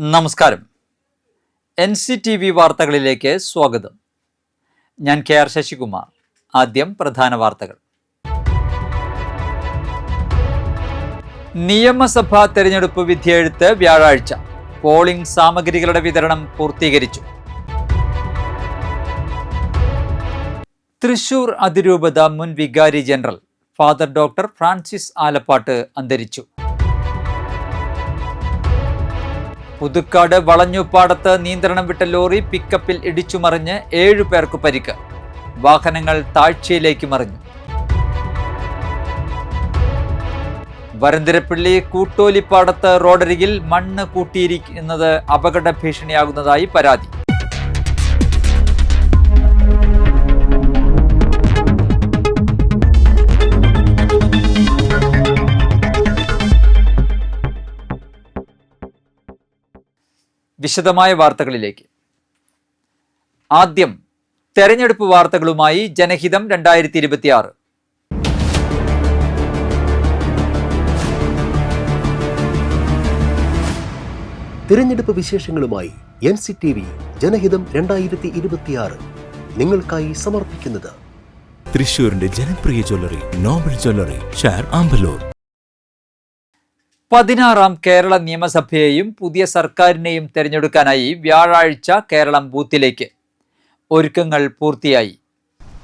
നമസ്കാരം. NCTV വാർത്തകളിലേക്ക് സ്വാഗതം. ഞാൻ KR ശശികുമാർ. ആദ്യം പ്രധാന വാർത്തകൾ. നിയമസഭാ തെരഞ്ഞെടുപ്പ് വിധിയെഴുത്ത് വ്യാഴാഴ്ച. പോളിംഗ് സാമഗ്രികളുടെ വിതരണം പൂർത്തീകരിച്ചു. തൃശൂർ അതിരൂപത മുൻ വികാരി general father doctor Francis Alappatt അന്തരിച്ചു. പുതുക്കാട് വളഞ്ഞുപാടത്ത് നിയന്ത്രണം വിട്ട ലോറി പിക്കപ്പിൽ ഇടിച്ചുമറിഞ്ഞ് 7 പേർക്ക് പരിക്ക്. വാഹനങ്ങൾ താഴ്ചയിലേക്ക് മറിഞ്ഞു. വരന്തരപ്പള്ളി കൂട്ടോലിപ്പാടത്ത് റോഡരികിൽ മണ്ണ് കൂട്ടിയിരിക്കുന്നത് അപകട ഭീഷണിയാകുന്നതായി പരാതി. വിശദമായ വാർത്തകളിലേക്ക്. ആദ്യം തെരഞ്ഞെടുപ്പ് വാർത്തകളുമായി ജനഹിതം 2026. തിരഞ്ഞെടുപ്പ് വിശേഷങ്ങളുമായി NCTV ജനഹിതം 2026 നിങ്ങൾക്കായി സമർപ്പിക്കുന്നത് തൃശൂരിന്റെ ജനപ്രിയ ജ്വല്ലറി നോബൽ ജ്വല്ലറി, ഷാർ ആമ്പലൂർ. 16ാം കേരള നിയമസഭയെയും പുതിയ സർക്കാരിനെയും തെരഞ്ഞെടുക്കാനായി വ്യാഴാഴ്ച കേരളം ബൂത്തിലേക്ക്. ഒരുക്കങ്ങൾ പൂർത്തിയായി.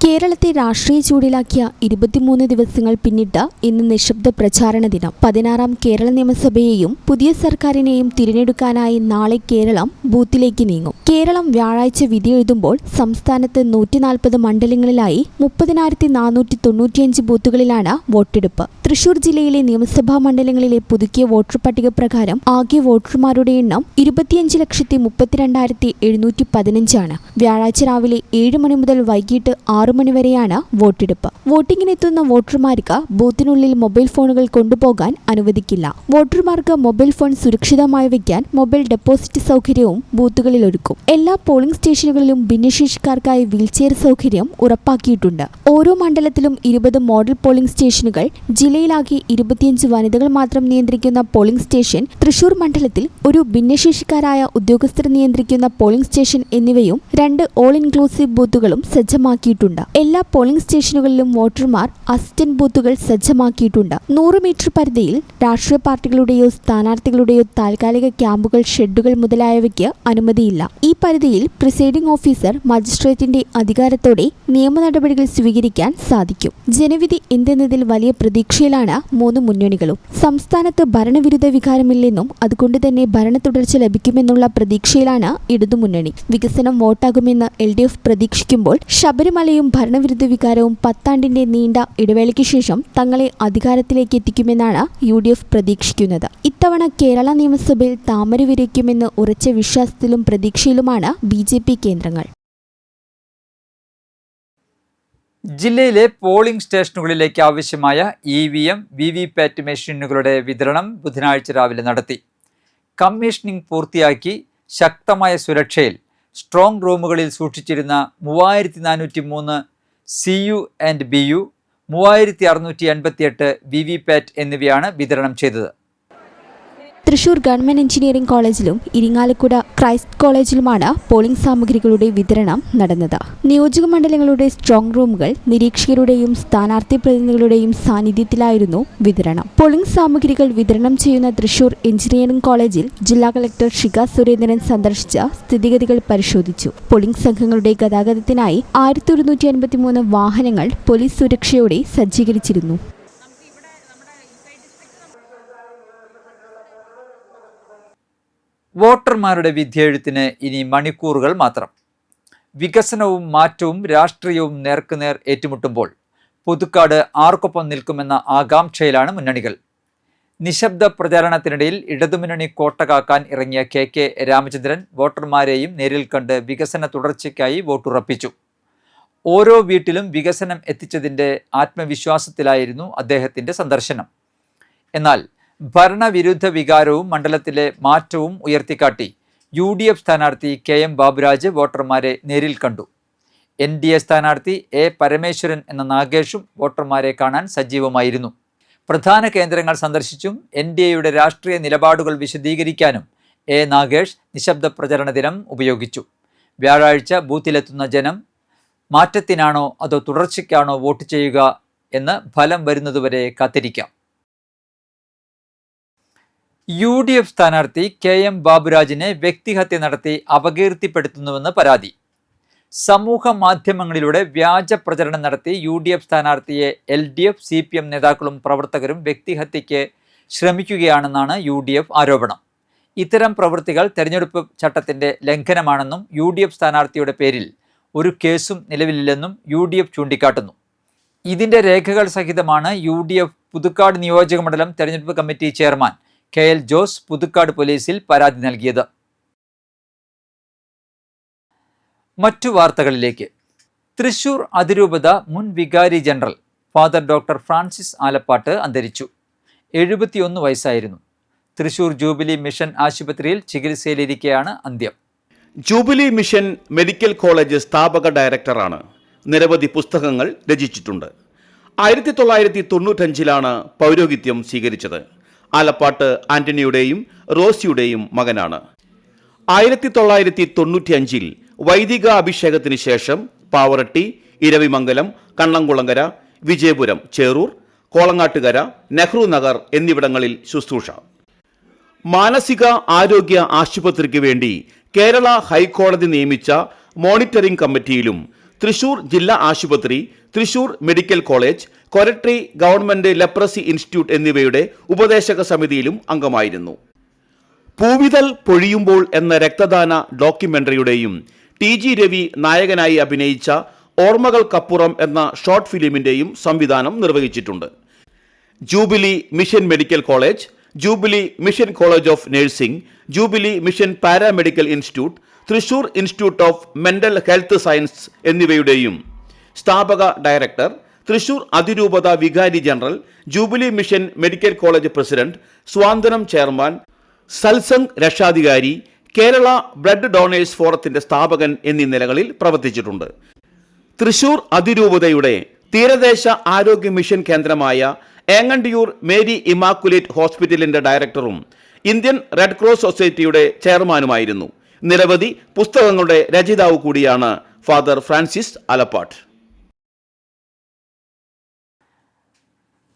കേരളത്തെ രാഷ്ട്രീയ ചൂടിലാക്കിയ 23 ദിവസങ്ങൾ പിന്നിട്ട് ഇന്ന് നിശബ്ദ പ്രചാരണ ദിനം. 16ാം കേരള നിയമസഭയെയും പുതിയ സർക്കാരിനെയും തിരഞ്ഞെടുക്കാനായി നാളെ കേരളം ബൂത്തിലേക്ക് നീങ്ങും. കേരളം വ്യാഴാഴ്ച വിധിയെഴുതുമ്പോൾ സംസ്ഥാനത്ത് 140 മണ്ഡലങ്ങളിലായി 30,495 ബൂത്തുകളിലാണ് വോട്ടെടുപ്പ്. തൃശൂർ ജില്ലയിലെ നിയമസഭാ മണ്ഡലങ്ങളിലെ പുതുക്കിയ വോട്ടർ പട്ടിക പ്രകാരം ആകെ വോട്ടർമാരുടെ എണ്ണം 25,32,715 ആണ്. വ്യാഴാഴ്ച രാവിലെ 7 മണി മുതൽ വൈകിട്ട് 6 മണി വരെയാണ് വോട്ടെടുപ്പ്. വോട്ടിങ്ങിനെത്തുന്ന വോട്ടർമാർക്ക് ബൂത്തിനുള്ളിൽ മൊബൈൽ ഫോണുകൾ കൊണ്ടുപോകാൻ അനുവദിക്കില്ല. വോട്ടർമാർക്ക് മൊബൈൽ ഫോൺ സുരക്ഷിതമായി വയ്ക്കാൻ മൊബൈൽ ഡെപ്പോസിറ്റ് സൗകര്യവും ബൂത്തുകളിൽ ഒരുക്കും. എല്ലാ പോളിംഗ് സ്റ്റേഷനുകളിലും ഭിന്നശേഷിക്കാർക്കായി വീൽചെയർ സൗകര്യം ഉറപ്പാക്കിയിട്ടുണ്ട്. ഓരോ മണ്ഡലത്തിലും 20 മോഡൽ പോളിംഗ് സ്റ്റേഷനുകൾ, ജില്ലയിലാകെ 25 വനിതകൾ മാത്രം നിയന്ത്രിക്കുന്ന പോളിംഗ് സ്റ്റേഷൻ, തൃശൂർ മണ്ഡലത്തിൽ ഒരു ഭിന്നശേഷിക്കാരായ ഉദ്യോഗസ്ഥർ നിയന്ത്രിക്കുന്ന പോളിംഗ് സ്റ്റേഷൻ എന്നിവയും 2 ഓൾ ഇൻക്ലൂസീവ് ബൂത്തുകളും സജ്ജമാക്കിയിട്ടുണ്ട്. എല്ലാ പോളിംഗ് സ്റ്റേഷനുകളിലും വോട്ടർമാർ അസിസ്റ്റന്റ് ബൂത്തുകൾ സജ്ജമാക്കിയിട്ടുണ്ട്. 100 മീറ്റർ പരിധിയിൽ രാഷ്ട്രീയ പാർട്ടികളുടെയോ സ്ഥാനാർത്ഥികളുടെയോ താൽക്കാലിക ക്യാമ്പുകൾ, ഷെഡുകൾ മുതലായവയ്ക്ക് അനുമതിയില്ല. ഈ പരിധിയിൽ പ്രിസൈഡിംഗ് ഓഫീസർ മജിസ്ട്രേറ്റിന്റെ അധികാരത്തോടെ നിയമ നടപടികൾ സ്വീകരിക്കാൻ സാധിക്കും. ജനവിധി എന്തെന്നതിൽ വലിയ പ്രതീക്ഷയിലാണ് 3 മുന്നണികളും. സംസ്ഥാനത്ത് ഭരണവിരുദ്ധ വികാരമില്ലെന്നും അതുകൊണ്ട് തന്നെ ഭരണ തുടർച്ച ലഭിക്കുമെന്നുള്ള പ്രതീക്ഷയിലാണ് ഇടതുമുന്നണി. വികസനം വോട്ടാകുമെന്ന് LDF പ്രതീക്ഷിക്കുമ്പോൾ ശബരിമലയും ഭരണവിരുദ്ധ വികാരവും 10 ആണ്ടിന്റെ നീണ്ട ഇടവേളയ്ക്ക് ശേഷം തങ്ങളെ അധികാരത്തിലേക്ക് എത്തിക്കുമെന്നാണ് UDF പ്രതീക്ഷിക്കുന്നത്. ഇത്തവണ കേരള നിയമസഭയിൽ താമര വിരിക്കുമെന്ന് ഉറച്ച വിശ്വാസത്തിലും പ്രതീക്ഷയിലുമാണ് BJP കേന്ദ്രങ്ങൾ. ജില്ലയിലെ പോളിംഗ് സ്റ്റേഷനുകളിലേക്ക് ആവശ്യമായ EVM, VVPAT മെഷീനുകളുടെ വിതരണം ബുധനാഴ്ച രാവിലെ നടത്തി. കമ്മീഷനിംഗ് പൂർത്തിയാക്കി ശക്തമായ സുരക്ഷയിൽ സ്ട്രോങ് റൂമുകളിൽ സൂക്ഷിച്ചിരുന്ന 3403 CU ആൻഡ് BU, 3688 VVPAT എന്നിവയാണ് വിതരണം ചെയ്തത്. തൃശൂർ ഗവൺമെന്റ് എഞ്ചിനീയറിംഗ് കോളേജിലും ഇരിങ്ങാലക്കുട ക്രൈസ്റ്റ് കോളേജിലുമാണ് പോളിംഗ് സാമഗ്രികളുടെ വിതരണം നടന്നത്. നിയോജക മണ്ഡലങ്ങളുടെ സ്ട്രോങ് റൂമുകൾ നിരീക്ഷകരുടെയും സ്ഥാനാർത്ഥി പ്രതിനിധികളുടെയും സാന്നിധ്യത്തിലായിരുന്നു വിതരണം. പോളിംഗ് സാമഗ്രികൾ വിതരണം ചെയ്യുന്ന തൃശൂർ എഞ്ചിനീയറിംഗ് കോളേജിൽ ജില്ലാ കളക്ടർ ഷിക സുരേന്ദ്രൻ സന്ദർശിച്ച് സ്ഥിതിഗതികൾ പരിശോധിച്ചു. പോളിംഗ് സംഘങ്ങളുടെ ഗതാഗതത്തിനായി 1153 വാഹനങ്ങൾ പോലീസ് സുരക്ഷയോടെ സജ്ജീകരിച്ചിരുന്നു. വോട്ടർമാരുടെ വിധിയെഴുത്തിന് ഇനി മണിക്കൂറുകൾ മാത്രം. വികസനവും മാറ്റവും രാഷ്ട്രീയവും നേർക്കുനേർ ഏറ്റുമുട്ടുമ്പോൾ പുതുക്കാട് ആർക്കൊപ്പം നിൽക്കുമെന്ന ആകാംക്ഷയിലാണ് മുന്നണികൾ. നിശബ്ദ പ്രചാരണത്തിനിടയിൽ ഇടതുമുന്നണി കോട്ട കാക്കാൻ ഇറങ്ങിയ KK രാമചന്ദ്രൻ വോട്ടർമാരെയും നേരിൽ കണ്ട് വികസന തുടർച്ചയ്ക്കായി വോട്ടുറപ്പിച്ചു. ഓരോ വീട്ടിലും വികസനം എത്തിച്ചതിൻ്റെ ആത്മവിശ്വാസത്തിലായിരുന്നു അദ്ദേഹത്തിൻ്റെ സന്ദർശനം. എന്നാൽ ഭരണവിരുദ്ധ വികാരവും മണ്ഡലത്തിലെ മാറ്റവും ഉയർത്തിക്കാട്ടി UDF സ്ഥാനാർത്ഥി KM ബാബുരാജ് വോട്ടർമാരെ നേരിൽ കണ്ടു. NDA സ്ഥാനാർത്ഥി A പരമേശ്വരൻ എന്ന നാഗേഷും വോട്ടർമാരെ കാണാൻ സജീവമായിരുന്നു. പ്രധാന കേന്ദ്രങ്ങൾ സന്ദർശിച്ചും NDAയുടെ രാഷ്ട്രീയ നിലപാടുകൾ വിശദീകരിക്കാനും എ നാഗേഷ് നിശബ്ദ പ്രചരണ ദിനം ഉപയോഗിച്ചു. വ്യാഴാഴ്ച ബൂത്തിലെത്തുന്ന ജനം മാറ്റത്തിനാണോ അതോ തുടർച്ചയ്ക്കാണോ വോട്ട് ചെയ്യുക എന്ന് ഫലം വരുന്നതുവരെ കാത്തിരിക്കാം. UDF സ്ഥാനാർത്ഥി KM ബാബുരാജിനെ വ്യക്തിഹത്യ നടത്തി അപകീർത്തിപ്പെടുത്തുന്നുവെന്ന് പരാതി. സമൂഹ മാധ്യമങ്ങളിലൂടെ വ്യാജ പ്രചരണം നടത്തി UDF സ്ഥാനാർത്ഥിയെ LDF, CPM നേതാക്കളും പ്രവർത്തകരും വ്യക്തിഹത്യയ്ക്ക് ശ്രമിക്കുകയാണെന്നാണ് UDF ആരോപണം. ഇത്തരം പ്രവൃത്തികൾ തെരഞ്ഞെടുപ്പ് ചട്ടത്തിന്റെ ലംഘനമാണെന്നും UDF സ്ഥാനാർത്ഥിയുടെ പേരിൽ ഒരു കേസും നിലവിലില്ലെന്നും UDF ചൂണ്ടിക്കാട്ടുന്നു. ഇതിന്റെ രേഖകൾ സഹിതമാണ് UDF പുതുക്കാട് നിയോജകമണ്ഡലം തെരഞ്ഞെടുപ്പ് committee chairman KL Jose Puthukkad പോലീസിൽ പരാതി നൽകിയത്. മറ്റു വാർത്തകളിലേക്ക്. തൃശൂർ അതിരൂപത മുൻ വികാരി general father doctor Francis Alappatt അന്തരിച്ചു. 71 വയസ്സായിരുന്നു. തൃശൂർ ജൂബിലി മിഷൻ ആശുപത്രിയിൽ ചികിത്സയിലിരിക്കെയാണ് അന്ത്യം. ജൂബിലി മിഷൻ മെഡിക്കൽ കോളേജ് സ്ഥാപക ഡയറക്ടറാണ്. നിരവധി പുസ്തകങ്ങൾ രചിച്ചിട്ടുണ്ട്. 1995 പൗരോഹിത്യം സ്വീകരിച്ചത്. ആലപ്പാട്ട് ആന്റണിയുടെയും റോസിയുടെയും മകനാണ്. 1995 വൈദിക അഭിഷേകത്തിന് ശേഷം പാവറട്ടി, ഇരവിമംഗലം, കണ്ണംകുളങ്ങര, വിജയപുരം, ചേറൂർ, കോളങ്ങാട്ടുകര, നെഹ്റു നഗർ എന്നിവിടങ്ങളിൽ ശുശ്രൂഷ. മാനസിക ആരോഗ്യ ആശുപത്രിക്ക് വേണ്ടി കേരള ഹൈക്കോടതി നിയമിച്ച മോണിറ്ററിംഗ് കമ്മിറ്റിയിലും തൃശൂർ ജില്ലാ ആശുപത്രി, Thrissur medical college, Koratty government leprosy institute എന്നിവയുടെ ഉപദേശക സമിതിയിലും അംഗമായിരുന്നു. പൂവിതൽ പൊഴിയുമ്പോൾ എന്ന രക്തദാന ഡോക്യുമെന്ററിയുടെയും TG രവി നായകനായി അഭിനയിച്ച ഓർമ്മകൾക്കപ്പുറം എന്ന ഷോർട്ട് ഫിലിമിന്റെയും സംവിധാനം നിർവഹിച്ചിട്ടുണ്ട്. Jubilee mission medical college, jubilee mission college of nursing, jubilee mission paramedical institute, Thrissur institute of mental health science എന്നിവയുടെയും സ്ഥാപക ഡയറക്ടർ, തൃശൂർ അതിരൂപത വികാരി general, jubilee mission medical college president, Santhwanam chairman, Satsang രക്ഷാധികാരി, കേരള ബ്ലഡ് ഡോണേഴ്സ് ഫോറത്തിന്റെ സ്ഥാപകൻ എന്നീ നിലകളിൽ പ്രവർത്തിച്ചിട്ടുണ്ട്. തൃശൂർ അതിരൂപതയുടെ തീരദേശ ആരോഗ്യ മിഷൻ കേന്ദ്രമായ ഏങ്ങണ്ടിയൂർ മേരി ഇമാക്കുലേറ്റ് ഹോസ്പിറ്റലിന്റെ ഡയറക്ടറും ഇന്ത്യൻ റെഡ് ക്രോസ് സൊസൈറ്റിയുടെ ചെയർമാനുമായിരുന്നു. നിരവധി പുസ്തകങ്ങളുടെ രചയിതാവ് കൂടിയാണ് ഫാദർ ഫ്രാൻസിസ് ആലപ്പാട്ട്.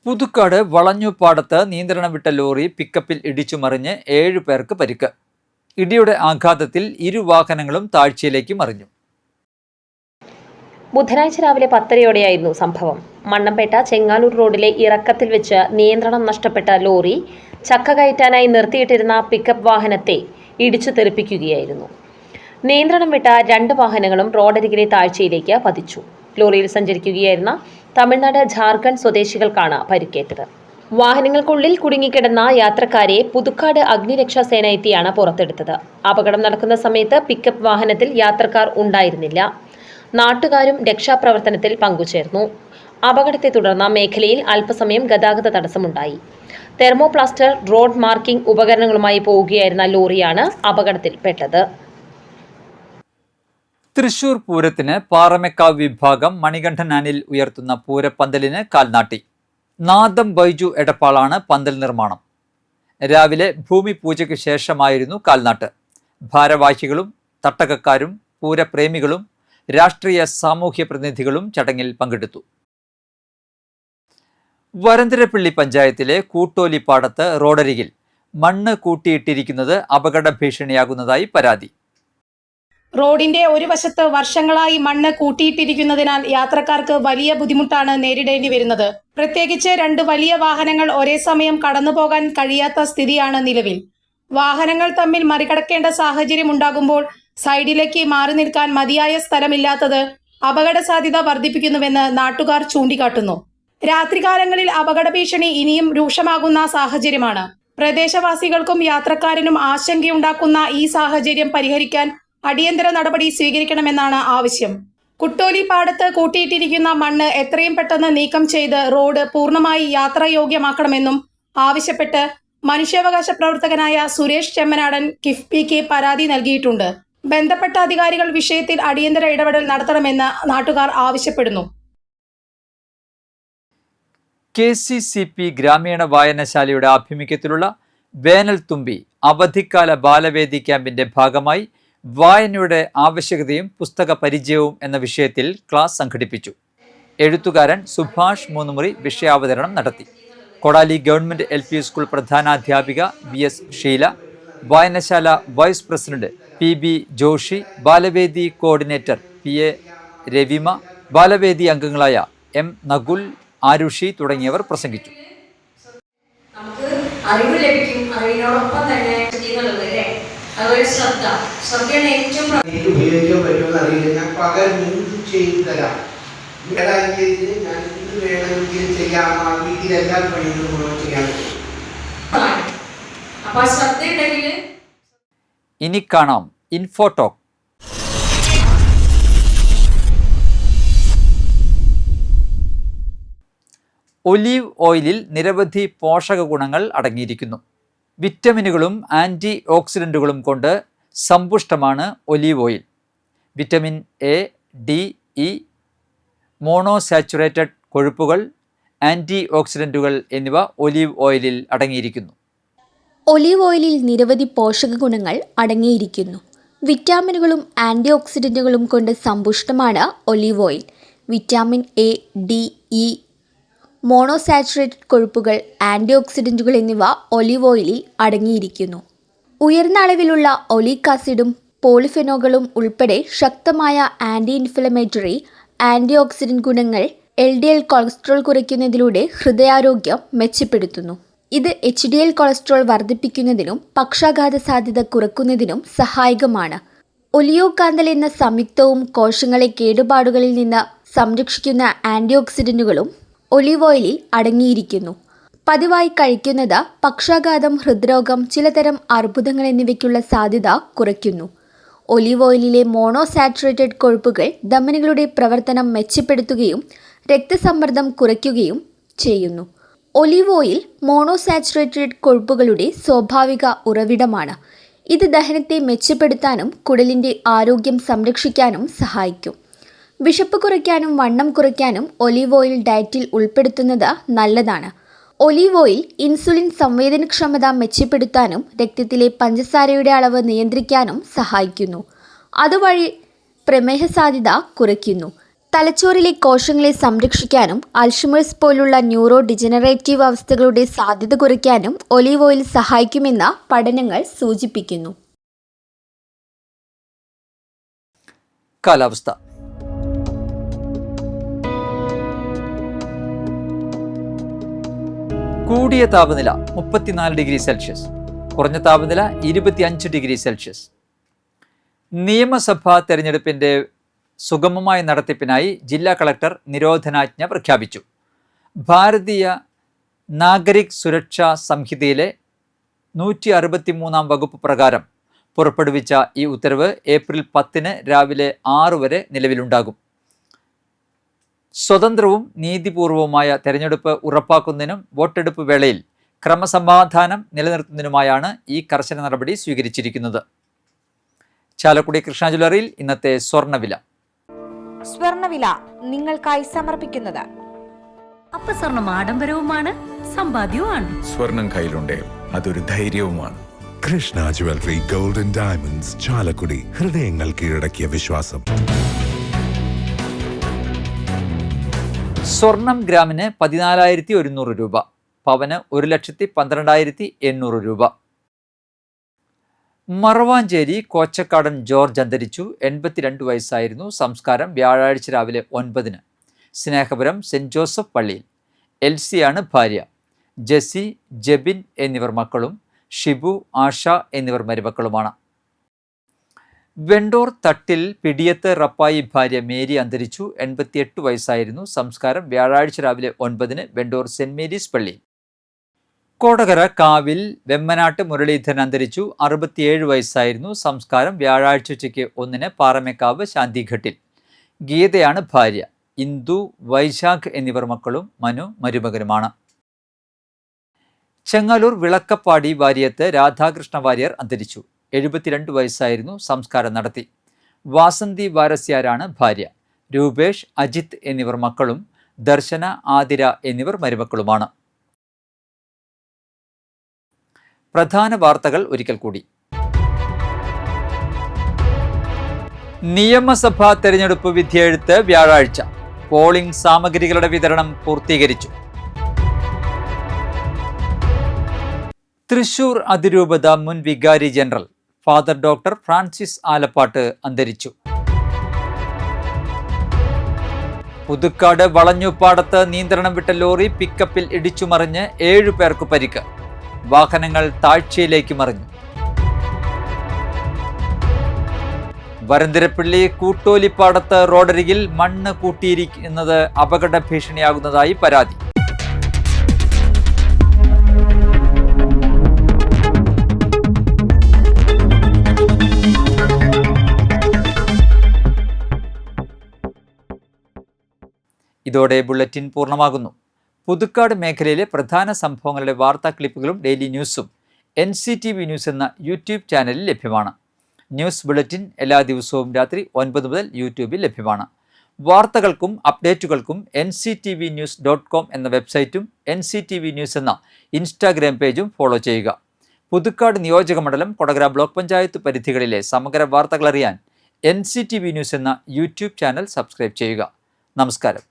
പുതുക്കാട് വളഞ്ഞുപാടത്ത് നിയന്ത്രണം വിട്ട ലോറി പിക്കപ്പിൽ ഇടിച്ചു മറിഞ്ഞ് 7 പേർക്ക് പരിക്ക്. ഇടിയുടെ ആഘാതത്തിൽ 2 വാഹനങ്ങളും താഴ്ചയിലേക്ക് മറിഞ്ഞു. ബുധനാഴ്ച രാവിലെ 10:30 സംഭവം. മണ്ണമ്പേട്ട ചെങ്ങാലൂർ റോഡിലെ ഇറക്കത്തിൽ വെച്ച് നിയന്ത്രണം നഷ്ടപ്പെട്ട ലോറി ചക്ക കയറ്റാനായി നിർത്തിയിട്ടിരുന്ന പിക്കപ്പ് വാഹനത്തെ ഇടിച്ചു തെറിപ്പിക്കുകയായിരുന്നു. നിയന്ത്രണം വിട്ട 2 വാഹനങ്ങളും റോഡരികിലെ താഴ്ചയിലേക്ക് പതിച്ചു. ലോറിയിൽ സഞ്ചരിക്കുകയായിരുന്ന തമിഴ്നാട്, ജാർഖണ്ഡ് സ്വദേശികൾക്കാണ് പരിക്കേറ്റത്. വാഹനങ്ങൾക്കുള്ളിൽ കുടുങ്ങിക്കിടന്ന യാത്രക്കാരെ പുതുക്കാട് അഗ്നിരക്ഷാ സേന എത്തിയാണ് പുറത്തെടുത്തത്. അപകടം നടക്കുന്ന സമയത്ത് പിക്കപ്പ് വാഹനത്തിൽ യാത്രക്കാർ ഉണ്ടായിരുന്നില്ല. നാട്ടുകാരും രക്ഷാപ്രവർത്തനത്തിൽ പങ്കുചേർന്നു. അപകടത്തെ തുടർന്ന് മേഖലയിൽ അല്പസമയം ഗതാഗത തടസ്സമുണ്ടായി. തെർമോപ്ലാസ്റ്റർ, റോഡ് മാർക്കിംഗ് ഉപകരണങ്ങളുമായി പോവുകയായിരുന്ന ലോറിയാണ് അപകടത്തിൽപ്പെട്ടത്. തൃശൂർ പൂരത്തിന് പാറമേക്കാവ് വിഭാഗം മണികണ്ഠൻ അനിൽ ഉയർത്തുന്ന പൂരപ്പന്തലിന് കാൽനാട്ടി. നാദം ബൈജു എടപ്പാളാണ് പന്തൽ നിർമ്മാണം. രാവിലെ ഭൂമി പൂജയ്ക്ക് ശേഷമായിരുന്നു കാൽനാട്ട്. ഭാരവാഹികളും തട്ടകക്കാരും പൂരപ്രേമികളും രാഷ്ട്രീയ സാമൂഹ്യ പ്രതിനിധികളും ചടങ്ങിൽ പങ്കെടുത്തു. വരന്തരപ്പള്ളി പഞ്ചായത്തിലെ കൂട്ടോലിപ്പാടത്ത് റോഡരികിൽ മണ്ണ് കൂട്ടിയിട്ടിരിക്കുന്നത് അപകട ഭീഷണിയാകുന്നതായി പരാതി. റോഡിന്റെ ഒരു വശത്ത് വർഷങ്ങളായി മണ്ണ് കൂട്ടിയിട്ടിരിക്കുന്നതിനാൽ യാത്രക്കാർക്ക് വലിയ ബുദ്ധിമുട്ടാണ് നേരിടേണ്ടി വരുന്നത്. പ്രത്യേകിച്ച് 2 വലിയ വാഹനങ്ങൾ ഒരേ സമയം കടന്നുപോകാൻ കഴിയാത്ത സ്ഥിതിയാണ് നിലവിൽ. വാഹനങ്ങൾ തമ്മിൽ മറികടക്കേണ്ട സാഹചര്യം ഉണ്ടാകുമ്പോൾ സൈഡിലേക്ക് മാറി നിൽക്കാൻ മതിയായ സ്ഥലമില്ലാത്തത് അപകട സാധ്യത വർദ്ധിപ്പിക്കുന്നുവെന്ന് നാട്ടുകാർ ചൂണ്ടിക്കാട്ടുന്നു. രാത്രികാലങ്ങളിൽ അപകട ഭീഷണി ഇനിയും രൂക്ഷമാകുന്ന സാഹചര്യമാണ്. പ്രദേശവാസികൾക്കും യാത്രക്കാരനും ആശങ്കയുണ്ടാക്കുന്ന ഈ സാഹചര്യം പരിഹരിക്കാൻ അടിയന്തര നടപടി സ്വീകരിക്കണമെന്നാണ് ആവശ്യം. കുട്ടോലിപ്പാടത്ത് കൂട്ടിയിട്ടിരിക്കുന്ന മണ്ണ് എത്രയും പെട്ടെന്ന് നീക്കം ചെയ്ത് റോഡ് പൂർണ്ണമായി യാത്രായോഗ്യമാക്കണമെന്നും ആവശ്യപ്പെട്ട് മനുഷ്യാവകാശ പ്രവർത്തകനായ സുരേഷ് ചെമ്മനാടൻ കിഫ്ബിക്ക് പരാതി നൽകിയിട്ടുണ്ട്. ബന്ധപ്പെട്ട അധികാരികൾ വിഷയത്തിൽ അടിയന്തര ഇടപെടൽ നടത്തണമെന്ന് നാട്ടുകാർ ആവശ്യപ്പെടുന്നു. KCCP ഗ്രാമീണ വായനശാലയുടെ ആഭിമുഖ്യത്തിലുള്ള വേനൽ തുമ്പി അവധിക്കാല ബാലവേദി ക്യാമ്പിന്റെ ഭാഗമായി വായനയുടെ ആവശ്യകതയും പുസ്തക പരിചയവും എന്ന വിഷയത്തിൽ ക്ലാസ് സംഘടിപ്പിച്ചു. എഴുത്തുകാരൻ സുഭാഷ് മൂന്നുമുറി വിഷയാവതരണം നടത്തി. കൊടാലി ഗവൺമെന്റ് LP സ്കൂൾ പ്രധാനാധ്യാപിക VS ഷീല, വായനശാല വൈസ് പ്രസിഡന്റ് PB ജോഷി, ബാലവേദി കോർഡിനേറ്റർ PA രവിമ, ബാലവേദി അംഗങ്ങളായ M നകുൽ, ആരുഷി തുടങ്ങിയവർ പ്രസംഗിച്ചു. നമുക്ക് അറിവ് ലഭിക്കും. അറിവിനോടൊപ്പം തന്നെ അതുപോലെ ശ്രദ്ധയാണ് ഏറ്റവും ഉപയോഗിക്കാൻ പറ്റുമെന്ന് അറിയില്ല. ഞാൻ പകരം എന്ത് ചെയ്തു തരാം, ഞാൻ എന്ത് വേണമെങ്കിലും ചെയ്യാം, ആ വീട്ടിലെല്ലാം പണികളും ചെയ്യാൻ പറ്റും. അപ്പോൾ ശ്രദ്ധ ഉണ്ടെങ്കിൽ ഇനി കാണാം ഇൻഫോടോക്ക്. ഒലീവ് ഓയിലിൽ നിരവധി പോഷക ഗുണങ്ങൾ അടങ്ങിയിരിക്കുന്നു. വിറ്റമിനുകളും ആൻറ്റി ഓക്സിഡൻറ്റുകളും കൊണ്ട് സമ്പുഷ്ടമാണ് olive oil. Vitamin A, D, E, monounsaturated കൊഴുപ്പുകൾ, ആൻറ്റി ഓക്സിഡൻറ്റുകൾ എന്നിവ ഒലീവ് ഓയിലിൽ അടങ്ങിയിരിക്കുന്നു. ഒലീവ് ഓയിലിൽ നിരവധി പോഷക ഗുണങ്ങൾ അടങ്ങിയിരിക്കുന്നു. വിറ്റാമിനുകളും ആൻറ്റി ഓക്സിഡൻറ്റുകളും കൊണ്ട് സമ്പുഷ്ടമാണ് olive oil. Vitamin A, D, E, monounsaturated കൊഴുപ്പുകൾ, ആൻറ്റി ഓക്സിഡൻറ്റുകൾ എന്നിവ ഒലീവ് ഓയിലിൽ അടങ്ങിയിരിക്കുന്നു. ഉയർന്ന അളവിലുള്ള ഒലീക് ആസിഡും പോളിഫെനോളും ഉൾപ്പെടെ ശക്തമായ ആൻറ്റി ഇൻഫ്ലമേറ്ററി, ആൻറ്റി ഓക്സിഡൻറ്റ് ഗുണങ്ങൾ LDL കൊളസ്ട്രോൾ കുറയ്ക്കുന്നതിലൂടെ ഹൃദയാരോഗ്യം മെച്ചപ്പെടുത്തുന്നു. ഇത് HDL കൊളസ്ട്രോൾ വർദ്ധിപ്പിക്കുന്നതിനും പക്ഷാഘാത സാധ്യത കുറയ്ക്കുന്നതിനും സഹായകമാണ്. ഒലിയോകാന്തൽ എന്ന സംയുക്തവും കോശങ്ങളെ കേടുപാടുകളിൽ നിന്ന് സംരക്ഷിക്കുന്ന ആൻറ്റി ഓക്സിഡൻറ്റുകളും ഒലീവ് ഓയിലിൽ അടങ്ങിയിരിക്കുന്നു. പതിവായി കഴിക്കുന്നത് പക്ഷാഘാതം, ഹൃദ്രോഗം, ചിലതരം അർബുദങ്ങൾ എന്നിവയ്ക്കുള്ള സാധ്യത കുറയ്ക്കുന്നു. ഒലീവ് ഓയിലിലെ മോണോസാച്ചുറേറ്റഡ് കൊഴുപ്പുകൾ ധമനികളുടെ പ്രവർത്തനം മെച്ചപ്പെടുത്തുകയും രക്തസമ്മർദ്ദം കുറയ്ക്കുകയും ചെയ്യുന്നു. ഒലീവ് ഓയിൽ മോണോസാച്ചുറേറ്റഡ് കൊഴുപ്പുകളുടെ സ്വാഭാവിക ഉറവിടമാണ്. ഇത് ദഹനത്തെ മെച്ചപ്പെടുത്താനും കുടലിൻ്റെ ആരോഗ്യം സംരക്ഷിക്കാനും സഹായിക്കും. വിശപ്പ് കുറയ്ക്കാനും വണ്ണം കുറയ്ക്കാനും ഒലീവ് ഓയിൽ ഡയറ്റിൽ ഉൾപ്പെടുത്തുന്നത് നല്ലതാണ്. ഒലീവ് ഓയിൽ ഇൻസുലിൻ സംവേദനക്ഷമത മെച്ചപ്പെടുത്താനും രക്തത്തിലെ പഞ്ചസാരയുടെ അളവ് നിയന്ത്രിക്കാനും സഹായിക്കുന്നു. അതുവഴി പ്രമേഹ സാധ്യത കുറയ്ക്കുന്നു. തലച്ചോറിലെ കോശങ്ങളെ സംരക്ഷിക്കാനും അൽഷിമേഴ്സ് പോലുള്ള ന്യൂറോ ഡിജനറേറ്റീവ് അവസ്ഥകളുടെ സാധ്യത കുറയ്ക്കാനും ഒലീവ് ഓയിൽ സഹായിക്കുമെന്ന് പഠനങ്ങൾ സൂചിപ്പിക്കുന്നു. കാലാവസ്ഥ. കൂടിയ താപനില 34 ഡിഗ്രി സെൽഷ്യസ്, കുറഞ്ഞ താപനില 25 ഡിഗ്രി സെൽഷ്യസ്. നിയമസഭാ തെരഞ്ഞെടുപ്പിൻ്റെ സുഗമമായ നടത്തിപ്പിനായി ജില്ലാ കളക്ടർ നിരോധനാജ്ഞ പ്രഖ്യാപിച്ചു. ഭാരതീയ നാഗരിക് സുരക്ഷാ സംഹിതയിലെ 163 വകുപ്പ് പ്രകാരം പുറപ്പെടുവിച്ച ഈ ഉത്തരവ് ഏപ്രിൽ 10 രാവിലെ 6 വരെ നിലവിലുണ്ടാകും. സ്വതന്ത്രവും നീതിപൂർവവുമായ തെരഞ്ഞെടുപ്പ് ഉറപ്പാക്കുന്നതിനും വോട്ടെടുപ്പ് വേളയിൽ ക്രമസമാധാനം നിലനിർത്തുന്നതിനുമായാണ് ഈ കർശന നടപടി സ്വീകരിച്ചിരിക്കുന്നത്. ചാലക്കുടി കൃഷ്ണ ജ്വല്ലറിയിൽ ഇന്നത്തെ സ്വർണ്ണവില. സ്വർണ്ണവില നിങ്ങൾക്കായി സമർപ്പിക്കുന്നത് അപ്പസ്വർണം ആഡംബരവുമാണ് സമ്പാദ്യവുമാണ്. സ്വർണം കയ്യിലുണ്ടേ അതൊരു ധൈര്യവുമാണ്. Krishna jewellery gold and diamonds, Chalakudy. ഹൃദയങ്ങൾ കീഴടക്കിയ വിശ്വാസം. സ്വർണം ഗ്രാമിന് 14,100 രൂപ, പവന് 1,12,800 രൂപ. മറവാഞ്ചേരി കോച്ചക്കാടൻ ജോർജ് അന്തരിച്ചു. 82 വയസ്സായിരുന്നു. സംസ്കാരം വ്യാഴാഴ്ച രാവിലെ 9-ന് സ്നേഹപുരം സെൻറ് ജോസഫ് പള്ളിയിൽ. എൽസിയാണ് ഭാര്യ. ജെസി, ജെബിൻ എന്നിവർ മക്കളും ഷിബു, ആഷ എന്നിവർ മരുമക്കളുമാണ്. വെണ്ടൂർ തട്ടിൽ പിടിയത്ത് റപ്പായി ഭാര്യ മേരി അന്തരിച്ചു. 88 വയസ്സായിരുന്നു. സംസ്കാരം വ്യാഴാഴ്ച രാവിലെ 9-ന് വെണ്ടൂർ സെൻറ് മേരീസ് പള്ളിയിൽ. കോടകര കാവിൽ വെമ്മനാട്ട് മുരളീധരൻ അന്തരിച്ചു. 67 വയസ്സായിരുന്നു. സംസ്കാരം വ്യാഴാഴ്ച ഉച്ചയ്ക്ക് 1-ന് പാറമേക്കാവ് ശാന്തിഘട്ടിൽ. ഗീതയാണ് ഭാര്യ. ഇന്ദു, വൈശാഖ് എന്നിവർ മക്കളും മനു മരുമകനുമാണ്. ചെങ്ങാലൂർ വിളക്കപ്പാടി വാര്യത്ത് രാധാകൃഷ്ണ വാര്യർ അന്തരിച്ചു. 72 വയസ്സായിരുന്നു. സംസ്കാരം നടത്തി. വാസന്തി വാരസ്യാരാണ് ഭാര്യ. രൂപേഷ്, അജിത് എന്നിവർ മക്കളും ദർശന, ആതിര എന്നിവർ മരുമക്കളുമാണ്. പ്രധാന വാർത്തകൾ ഒരിക്കൽ കൂടി. നിയമസഭാ തെരഞ്ഞെടുപ്പ് വിധിയെഴുത്ത് വ്യാഴാഴ്ച. പോളിംഗ് സാമഗ്രികളുടെ വിതരണം പൂർത്തീകരിച്ചു. തൃശൂർ അതിരൂപത മുൻ വികാരി general father doctor Francis Alappatt അന്തരിച്ചു. പുതുക്കാട് വളഞ്ഞൂപ്പാടത്ത് നിയന്ത്രണം വിട്ട ലോറി പിക്കപ്പിൽ ഇടിച്ചുമറിഞ്ഞ് 7 പേർക്ക് പരിക്ക്. വാഹനങ്ങൾ താഴ്ചയിലേക്ക് മറിഞ്ഞു. വരന്തരപ്പള്ളി കൂട്ടോലിപ്പാടത്ത് റോഡരികിൽ മണ്ണ് കൂട്ടിയിരിക്കുന്നത് അപകട ഭീഷണിയാകുന്നതായി പരാതി. ഇതോടെ ബുള്ളറ്റിൻ പൂർണ്ണമാകുന്നു. പുതുക്കാട് മേഖലയിലെ പ്രധാന സംഭവങ്ങളുടെ വാർത്താ ക്ലിപ്പുകളും ഡെയിലി ന്യൂസും NCTV ന്യൂസ് എന്ന യൂട്യൂബ് ചാനലിൽ ലഭ്യമാണ്. ന്യൂസ് ബുള്ളറ്റിൻ എല്ലാ ദിവസവും രാത്രി 9 മുതൽ യൂട്യൂബിൽ ലഭ്യമാണ്. വാർത്തകൾക്കും അപ്ഡേറ്റുകൾക്കും nctvnews.com എന്ന വെബ്സൈറ്റും NCTV ന്യൂസ് എന്ന ഇൻസ്റ്റാഗ്രാം പേജും ഫോളോ ചെയ്യുക. പുതുക്കാട് നിയോജക മണ്ഡലം, കൊടകര ബ്ലോക്ക് പഞ്ചായത്ത് പരിധികളിലെ സമഗ്ര വാർത്തകൾ അറിയാൻ NCTV ന്യൂസ് എന്ന യൂട്യൂബ് ചാനൽ സബ്സ്ക്രൈബ് ചെയ്യുക. നമസ്കാരം.